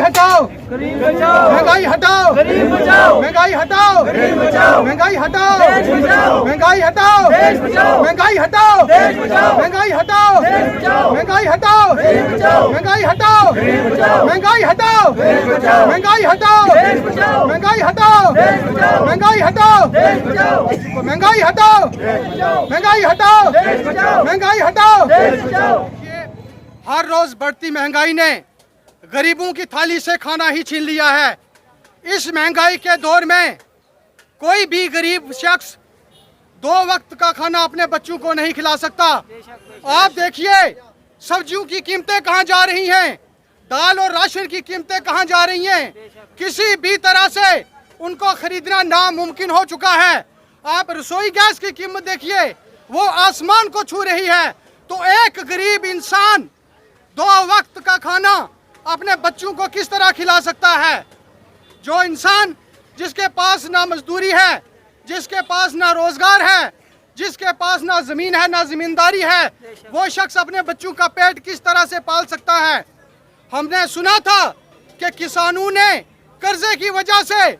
हटाओ, गरीब बचाओ, महंगाई हटाओ, गरीब बचाओ, महंगाई हटाओ, गरीब बचाओ, महंगाई हटाओ, देश बचाओ, महंगाई हटाओ, देश बचाओ, महंगाई हटाओ, देश बचाओ, महंगाई हटाओ, देश बचाओ, महंगाई हटाओ, देश बचाओ, महंगाई हटाओ, देश बचाओ, महंगाई हटाओ, देश बचाओ, महंगाई हटाओ, देश बचाओ, महंगाई हटाओ, देश बचाओ, महंगाई हटाओ, देश बचाओ, महंगाई हटाओ, देश बचाओ, महंगाई हटाओ, देश बचाओ, महंगाई हटाओ, देश बचाओ। हर रोज बढ़ती महंगाई ने गरीबों की थाली से खाना ही छीन लिया है। इस महंगाई के दौर में कोई भी गरीब शख्स 2 वक्त का खाना अपने बच्चों को नहीं खिला सकता। आप देखिए सब्जियों की कीमतें कहां जा रही हैं, दाल और राशन की कीमतें कहां जा रही हैं। किसी भी तरह से उनको खरीदना नामुमकिन हो चुका है। आप रसोई गैस की कीमत देखिए, वो आसमान को छू रही है। तो एक गरीब इंसान 2 वक्त का खाना अपने बच्चों को किस तरह खिला सकता है? जो इंसान जिसके पास ना मजदूरी है, जिसके पास ना रोजगार है, जिसके पास ना जमीन है ना जमींदारी है, वो शख्स अपने बच्चों का पेट किस तरह से पाल सकता है? हमने सुना था कि किसानों ने कर्जे की वजह से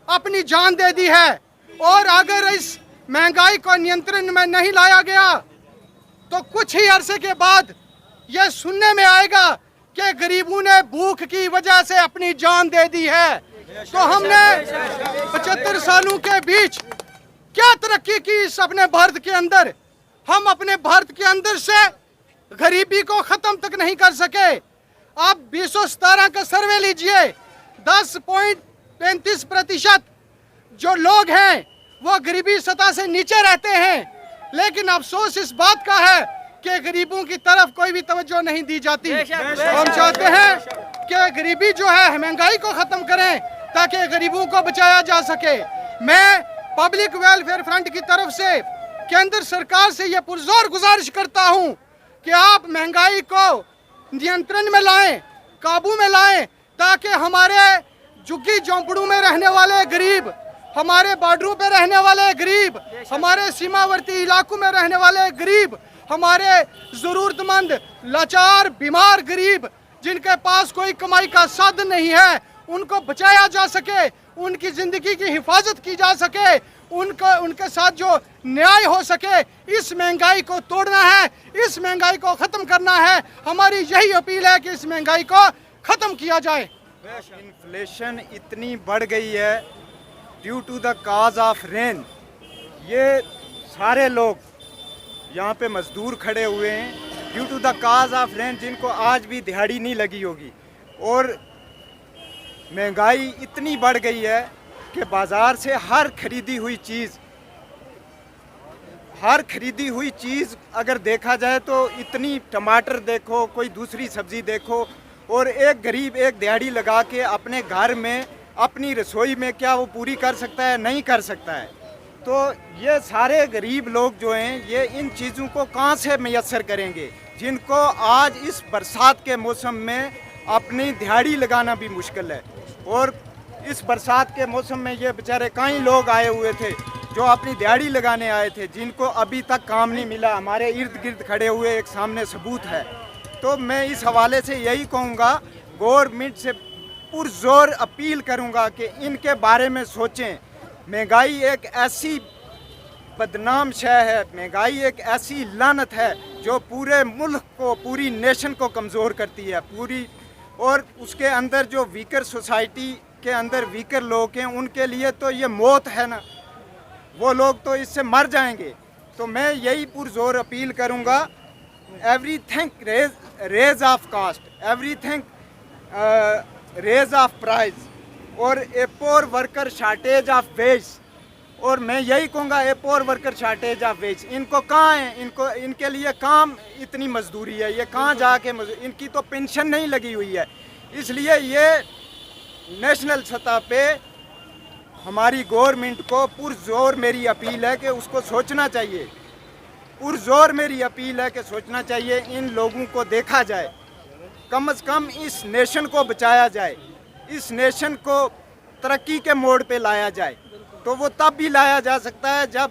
अपनी जान दे दी है, और अगर इस महंगाई को नियंत्रण में नहीं लाया गया तो कुछ ही अरसे के बाद यह सुनने में आएगा कि गरीबों ने भूख की वजह से अपनी जान दे दी है। तो हमने 75 सालों के बीच क्या तरक्की की इस अपने भारत के अंदर? हम अपने भारत के अंदर से गरीबी को खत्म तक नहीं कर सके। आप 2017 का सर्वे लीजिए, 10.35% जो लोग हैं वो गरीबी सतह से नीचे रहते हैं। लेकिन अफसोस इस बात का है कि गरीबों की तरफ कोई भी तवज्जो नहीं दी जाती। हम चाहते हैं कि गरीबी जो है, महंगाई को खत्म करें ताकि गरीबों को बचाया जा सके। मैं पब्लिक वेलफेयर फ्रंट की तरफ से केंद्र सरकार से यह पुरजोर गुजारिश करता हूं कि आप महंगाई को नियंत्रण में लाएं, काबू में लाएं, ताकि हमारे झुग्गी झोंपड़ों में रहने वाले गरीब, हमारे बॉर्डरों पे रहने वाले गरीब, हमारे सीमावर्ती इलाकों में रहने वाले गरीब, हमारे जरूरतमंद लाचार बीमार गरीब जिनके पास कोई कमाई का साधन नहीं है, उनको बचाया जा सके, उनकी जिंदगी की हिफाजत की जा सके, उनके साथ जो न्याय हो सके। इस महंगाई को तोड़ना है, इस महंगाई को खत्म करना है। हमारी यही अपील है कि इस महंगाई को खत्म किया जाए। इन्फ्लेशन इतनी बढ़ गई है due to the cause of rain. ये सारे लोग यहाँ पे मजदूर खड़े हुए हैं due to the cause of rain, जिनको आज भी दिहाड़ी नहीं लगी होगी। और महंगाई इतनी बढ़ गई है कि बाज़ार से हर खरीदी हुई चीज़ अगर देखा जाए तो इतनी, टमाटर देखो, कोई दूसरी सब्ज़ी देखो, और एक गरीब एक दिहाड़ी लगा के अपने घर में अपनी रसोई में क्या वो पूरी कर सकता है? नहीं कर सकता है। तो ये सारे गरीब लोग जो हैं ये इन चीज़ों को कहाँ से मैसर करेंगे, जिनको आज इस बरसात के मौसम में अपनी दिहाड़ी लगाना भी मुश्किल है। और इस बरसात के मौसम में ये बेचारे कई लोग आए हुए थे जो अपनी दिहाड़ी लगाने आए थे, जिनको अभी तक काम नहीं मिला। हमारे इर्द गिर्द खड़े हुए एक सामने सबूत है। तो मैं इस हवाले से यही कहूँगा, गवर्नमेंट से पुरजोर अपील करूँगा कि इनके बारे में सोचें। महंगाई एक ऐसी बदनाम शय है, महंगाई एक ऐसी लानत है जो पूरे मुल्क को, पूरी नेशन को कमज़ोर करती है पूरी। और उसके अंदर जो वीकर सोसाइटी के अंदर वीकर लोग हैं, उनके लिए तो ये मौत है ना, वो लोग तो इससे मर जाएंगे। तो मैं यही पुरजोर अपील करूँगा, everything raise of cost, everything raise of price, और a poor worker shortage of wage. और मैं यही कहूँगा, a poor worker shortage of wage, इनको कहाँ है? इनके लिए काम इतनी मजदूरी है, ये कहाँ जाके इनकी तो पेंशन नहीं लगी हुई है। इसलिए ये नेशनल सतह पे हमारी गवर्नमेंट को पुरजोर मेरी अपील है कि उसको सोचना चाहिए, पुरजोर मेरी अपील है कि सोचना चाहिए, इन लोगों को देखा जाए, कम से कम इस नेशन को बचाया जाए, इस नेशन को तरक्की के मोड़ पे लाया जाए। तो वो तब भी लाया जा सकता है जब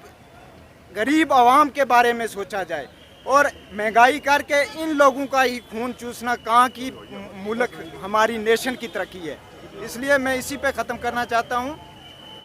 गरीब आवाम के बारे में सोचा जाए। और महंगाई करके इन लोगों का ही खून चूसना कहाँ की मुल्क हमारी नेशन की तरक्की है। इसलिए मैं इसी पे ख़त्म करना चाहता हूँ